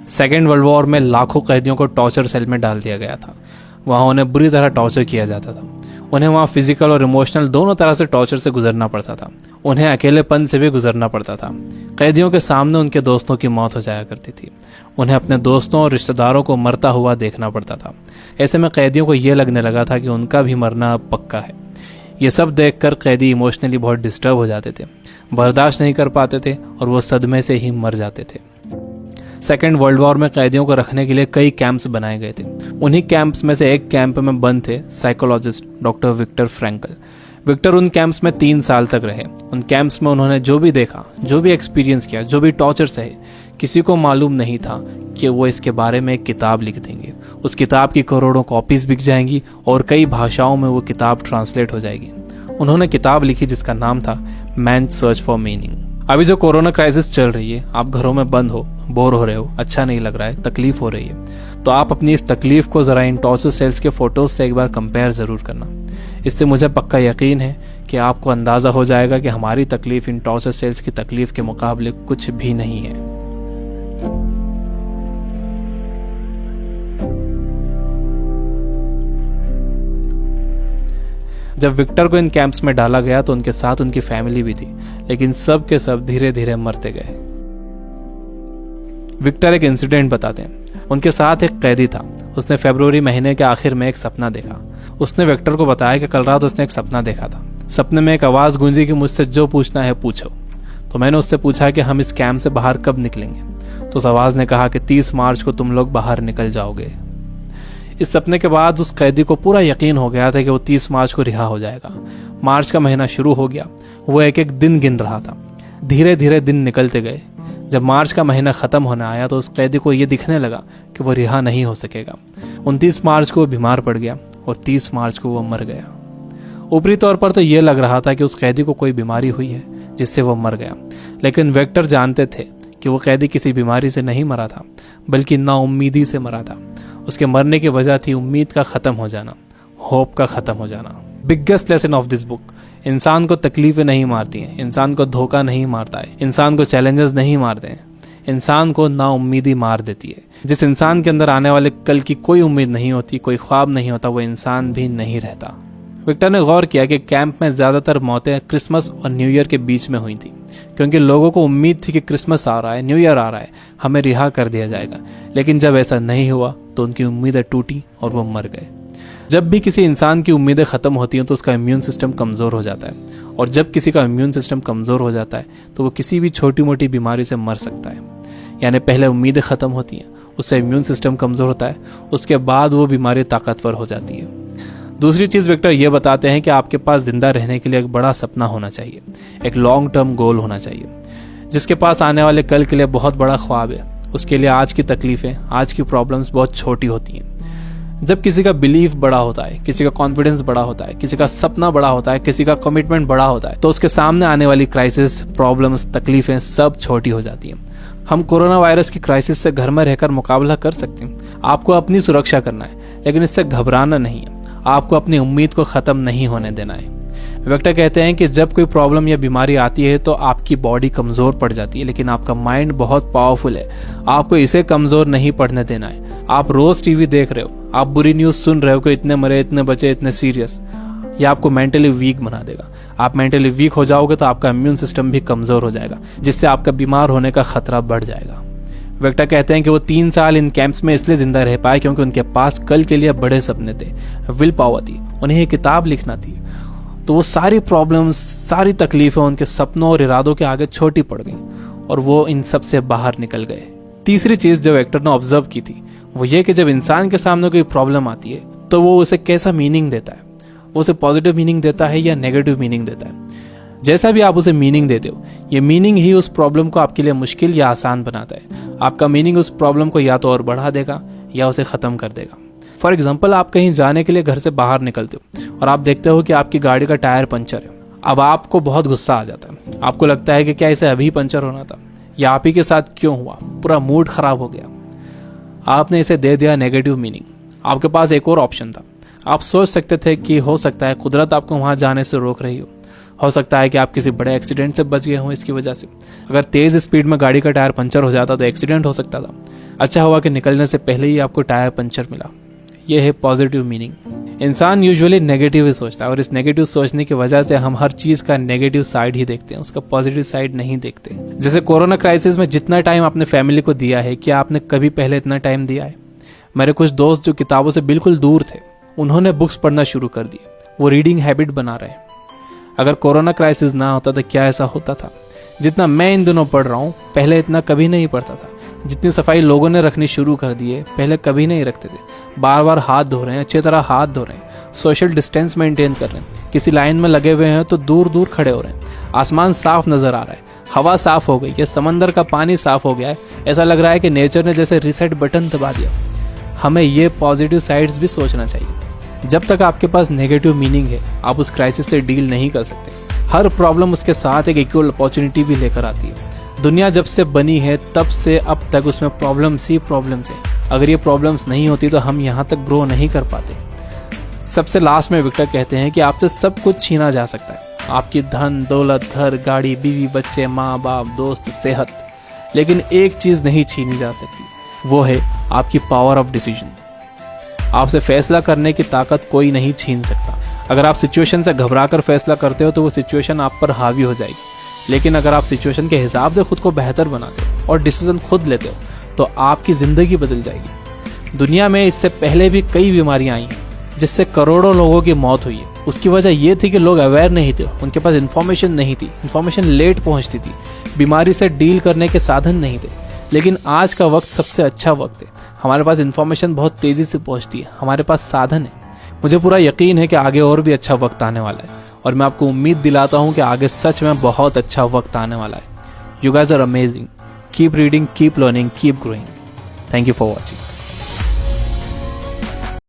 Second world war में लाखों कैदियों को टॉर्चर सेल में डाल दिया गया था। वहाँ उन्हें बुरी तरह टॉर्चर किया जाता था। उन्हें वहाँ फिजिकल और इमोशनल दोनों तरह से टॉर्चर से गुजरना पड़ता था। उन्हें अकेलेपन से भी गुजरना पड़ता था। कैदियों के सामने उनके दोस्तों की मौत हो जाया करती थी। उन्हें अपने दोस्तों और रिश्तेदारों को मरता हुआ देखना पड़ता था। ऐसे में कैदियों को ये लगने लगा था कि उनका भी मरना अब पक्का है। ये सब देखकर कैदी इमोशनली बहुत डिस्टर्ब हो जाते थे, बर्दाश्त नहीं कर पाते थे और वो सदमे से ही मर जाते थे। सेकेंड वर्ल्ड वॉर में कैदियों को रखने के लिए कई कैंप्स बनाए गए थे। उन्हीं कैंप्स में से एक कैंप में बंद थे psychologist doctor Victor Frankl. Victor उन कैंप्स में 3 साल तक रहे। उन कैंप्स में उन्होंने जो भी देखा, जो भी एक्सपीरियंस किया, जो भी टॉर्चर सहे, किसी को मालूम नहीं था कि वो इसके बारे में एक किताब लिख देंगे। उस किताब की करोड़ों कॉपीज बिक जाएंगी और कई भाषाओं में वो किताब ट्रांसलेट हो जाएगी। उन्होंने किताब लिखी जिसका नाम था मैन सर्च फॉर मीनिंग। अभी जो कोरोना क्राइसिस चल रही है, आप घरों में बंद हो, बोर हो रहे हो, अच्छा नहीं लग रहा है, तकलीफ हो रही है, तो आप अपनी इस तकलीफ को ज़रा इन टॉर्चर सेल्स के फोटोज से एक बार कंपेयर ज़रूर करना। इससे मुझे पक्का यकीन है कि आपको अंदाज़ा हो जाएगा कि हमारी तकलीफ इन टॉर्चर सेल्स की तकलीफ के मुकाबले कुछ भी नहीं है। जब विक्टर को इन कैंप्स में डाला गया तो उनके साथ उनकी फैमिली भी थी, लेकिन सब के सब धीरे धीरे मरते गए। विक्टर एक इंसिडेंट बताते हैं। उनके साथ एक कैदी था। उसने फरवरी महीने के आखिर में एक सपना देखा। उसने विक्टर को बताया कि कल रात उसने एक सपना देखा था। सपने में एक आवाज़ गूंजी कि मुझसे जो पूछना है पूछो। तो मैंने उससे पूछा कि हम इस कैंप से बाहर कब निकलेंगे। तो उस आवाज़ ने कहा कि 30 मार्च को तुम लोग बाहर निकल जाओगे। इस सपने के बाद उस कैदी को पूरा यकीन हो गया था कि वो 30 मार्च को रिहा हो जाएगा। मार्च का महीना शुरू हो गया। वो एक एक दिन गिन रहा था। धीरे धीरे दिन निकलते गए। जब मार्च का महीना ख़त्म होने आया तो उस कैदी को ये दिखने लगा कि वो रिहा नहीं हो सकेगा। 29 मार्च को वो बीमार पड़ गया और 30 मार्च को वो मर गया। ऊपरी तौर पर तो ये लग रहा था कि उस कैदी को कोई बीमारी हुई है जिससे वो मर गया, लेकिन विक्टर जानते थे कि वो कैदी किसी बीमारी से नहीं मरा था, बल्कि नाउम्मीदी से मरा था। उसके मरने की वजह थी उम्मीद का ख़त्म हो जाना, होप का ख़त्म हो जाना। Biggest lesson of this book, इंसान को तकलीफें नहीं मारती हैं, इंसान को धोखा नहीं मारता है, इंसान को चैलेंजेस नहीं मारते हैं, इंसान को नाउम्मीदी मार देती है। जिस इंसान के अंदर आने वाले कल की कोई उम्मीद नहीं होती, कोई ख्वाब नहीं होता, वो इंसान भी नहीं रहता। विक्टर ने गौर किया कि कैंप में ज़्यादातर मौतें क्रिसमस और न्यू ईयर के बीच में हुई थी, क्योंकि लोगों को उम्मीद थी कि क्रिसमस आ रहा है, न्यू ईयर आ रहा है, हमें रिहा कर दिया जाएगा। लेकिन जब ऐसा नहीं हुआ तो उनकी उम्मीदें टूटी और वो मर गए। जब भी किसी इंसान की उम्मीदें ख़त्म होती हैं तो उसका इम्यून सिस्टम कमज़ोर हो जाता है, और जब किसी का इम्यून सिस्टम कमज़ोर हो जाता है तो वो किसी भी छोटी मोटी बीमारी से मर सकता है। यानी पहले उम्मीदें ख़त्म होती हैं, उससे इम्यून सिस्टम कमज़ोर होता है, उसके बाद वो बीमारी ताकतवर हो जाती है। दूसरी चीज़ विक्टर ये बताते हैं कि आपके पास ज़िंदा रहने के लिए एक बड़ा सपना होना चाहिए, एक लॉन्ग टर्म गोल होना चाहिए। जिसके पास आने वाले कल के लिए बहुत बड़ा ख्वाब है, उसके लिए आज की तकलीफ़ें, आज की प्रॉब्लम्स बहुत छोटी होती हैं। जब किसी का बिलीफ बड़ा होता है, किसी का कॉन्फिडेंस बड़ा होता है, किसी का सपना बड़ा होता है, किसी का कमिटमेंट बड़ा होता है, तो उसके सामने आने वाली क्राइसिस, प्रॉब्लम्स, तकलीफ़ें सब छोटी हो जाती हैं। हम कोरोना वायरस की क्राइसिस से घर में रहकर मुकाबला कर सकते हैं। आपको अपनी सुरक्षा करना है, लेकिन इससे घबराना नहीं है। आपको अपनी उम्मीद को ख़त्म नहीं होने देना है। विक्टर कहते हैं कि जब कोई प्रॉब्लम या बीमारी आती है तो आपकी बॉडी कमज़ोर पड़ जाती है, लेकिन आपका माइंड बहुत पावरफुल है। आपको इसे कमज़ोर नहीं पड़ने देना है। आप रोज़ टीवी देख रहे हो, आप बुरी न्यूज़ सुन रहे हो कि इतने मरे, इतने बचे, इतने सीरियस, यह आपको मेंटली वीक बना देगा। आप मेंटली वीक हो जाओगे तो आपका इम्यून सिस्टम भी कमज़ोर हो जाएगा, जिससे आपका बीमार होने का खतरा बढ़ जाएगा। विक्टर कहते हैं कि वो 3 साल इन कैंप्स में इसलिए जिंदा रह पाए क्योंकि उनके पास कल के लिए बड़े सपने थे, विल पावर थी, उन्हें एक किताब लिखना थी। तो वो सारी प्रॉब्लम्स, सारी तकलीफें उनके सपनों और इरादों के आगे छोटी पड़ गई और वो इन सब से बाहर निकल गए। तीसरी चीज़ जो विक्टर ने ऑब्जर्व की थी वो ये कि जब इंसान के सामने कोई प्रॉब्लम आती है तो वो उसे कैसा मीनिंग देता है। वो उसे पॉजिटिव मीनिंग देता है या नेगेटिव मीनिंग देता है। जैसा भी आप उसे मीनिंग देते हो, ये मीनिंग ही उस प्रॉब्लम को आपके लिए मुश्किल या आसान बनाता है। आपका मीनिंग उस प्रॉब्लम को या तो और बढ़ा देगा या उसे ख़त्म कर देगा। फॉर एग्जाम्पल, आप कहीं जाने के लिए घर से बाहर निकलते हो और आप देखते हो कि आपकी गाड़ी का टायर पंचर है। अब आपको बहुत गुस्सा आ जाता है। आपको लगता है कि क्या इसे अभी पंचर होना था, या आप ही के साथ क्यों हुआ, पूरा मूड ख़राब हो गया। आपने इसे दे दिया नेगेटिव मीनिंग। आपके पास एक और ऑप्शन था। आप सोच सकते थे कि हो सकता है कुदरत आपको वहाँ जाने से रोक रही हो, हो सकता है कि आप किसी बड़े एक्सीडेंट से बच गए हों इसकी वजह से। अगर तेज़ स्पीड में गाड़ी का टायर पंचर हो जाता तो एक्सीडेंट हो सकता था। अच्छा हुआ कि निकलने से पहले ही आपको टायर पंचर मिला। यह है पॉजिटिव मीनिंग। इंसान यूजुअली नेगेटिव ही सोचता है और इस नेगेटिव सोचने की वजह से हम हर चीज़ का नेगेटिव साइड ही देखते हैं, उसका पॉजिटिव साइड नहीं देखते। जैसे कोरोना क्राइसिस में जितना टाइम आपने फैमिली को दिया है, क्या आपने कभी पहले इतना टाइम दिया है? मेरे कुछ दोस्त जो किताबों से बिल्कुल दूर थे, उन्होंने बुक्स पढ़ना शुरू कर दिए। वो रीडिंग हैबिट बना रहे हैं। अगर कोरोना क्राइसिस ना होता तो क्या ऐसा होता था? जितना मैं इन दिनों पढ़ रहा हूँ, पहले इतना कभी नहीं पढ़ता था। जितनी सफाई लोगों ने रखनी शुरू कर दी है, पहले कभी नहीं रखते थे। बार बार हाथ धो रहे हैं, अच्छी तरह हाथ धो रहे हैं, सोशल डिस्टेंस मेंटेन कर रहे हैं। किसी लाइन में लगे हुए हैं तो दूर दूर खड़े हो रहे हैं। आसमान साफ नजर आ रहा है, हवा साफ हो गई है, समंदर का पानी साफ हो गया है। ऐसा लग रहा है कि नेचर ने जैसे रीसेट बटन दबा दिया। हमें ये पॉजिटिव साइड्स भी सोचना चाहिए। जब तक आपके पास नेगेटिव मीनिंग है, आप उस क्राइसिस से डील नहीं कर सकते। हर प्रॉब्लम उसके साथ एक इक्वल अपॉर्चुनिटी भी लेकर आती है। दुनिया जब से बनी है तब से अब तक उसमें प्रॉब्लम्स ही प्रॉब्लम्स है। अगर ये प्रॉब्लम्स नहीं होती तो हम यहाँ तक ग्रो नहीं कर पाते। सबसे लास्ट में विक्टर कहते हैं कि आपसे सब कुछ छीना जा सकता है, आपकी धन दौलत, घर, गाड़ी, बीवी, बच्चे, माँ बाप, दोस्त, सेहत, लेकिन एक चीज़ नहीं छीनी जा सकती, वो है आपकी पावर ऑफ डिसीजन। आपसे फैसला करने की ताकत कोई नहीं छीन सकता। अगर आप सिचुएशन से घबराकर फैसला करते हो तो वो सिचुएशन आप पर हावी हो जाएगी, लेकिन अगर आप सिचुएशन के हिसाब से खुद को बेहतर बनाते हो और डिसीजन खुद लेते हो तो आपकी ज़िंदगी बदल जाएगी। दुनिया में इससे पहले भी कई बीमारियां आई हैं जिससे करोड़ों लोगों की मौत हुई है। उसकी वजह ये थी कि लोग अवेयर नहीं थे, उनके पास इन्फॉर्मेशन नहीं थी, इन्फॉर्मेशन लेट पहुंचती थी, बीमारी से डील करने के साधन नहीं थे। लेकिन आज का वक्त सबसे अच्छा वक्त है। हमारे पास इन्फॉर्मेशन बहुत तेज़ी से पहुंचती है, हमारे पास साधन है। मुझे पूरा यकीन है कि आगे और भी अच्छा वक्त आने वाला है और मैं आपको उम्मीद दिलाता हूं कि आगे सच में बहुत अच्छा वक्त आने वाला है। You guys are amazing. Keep reading, keep learning, keep growing. Thank you for watching.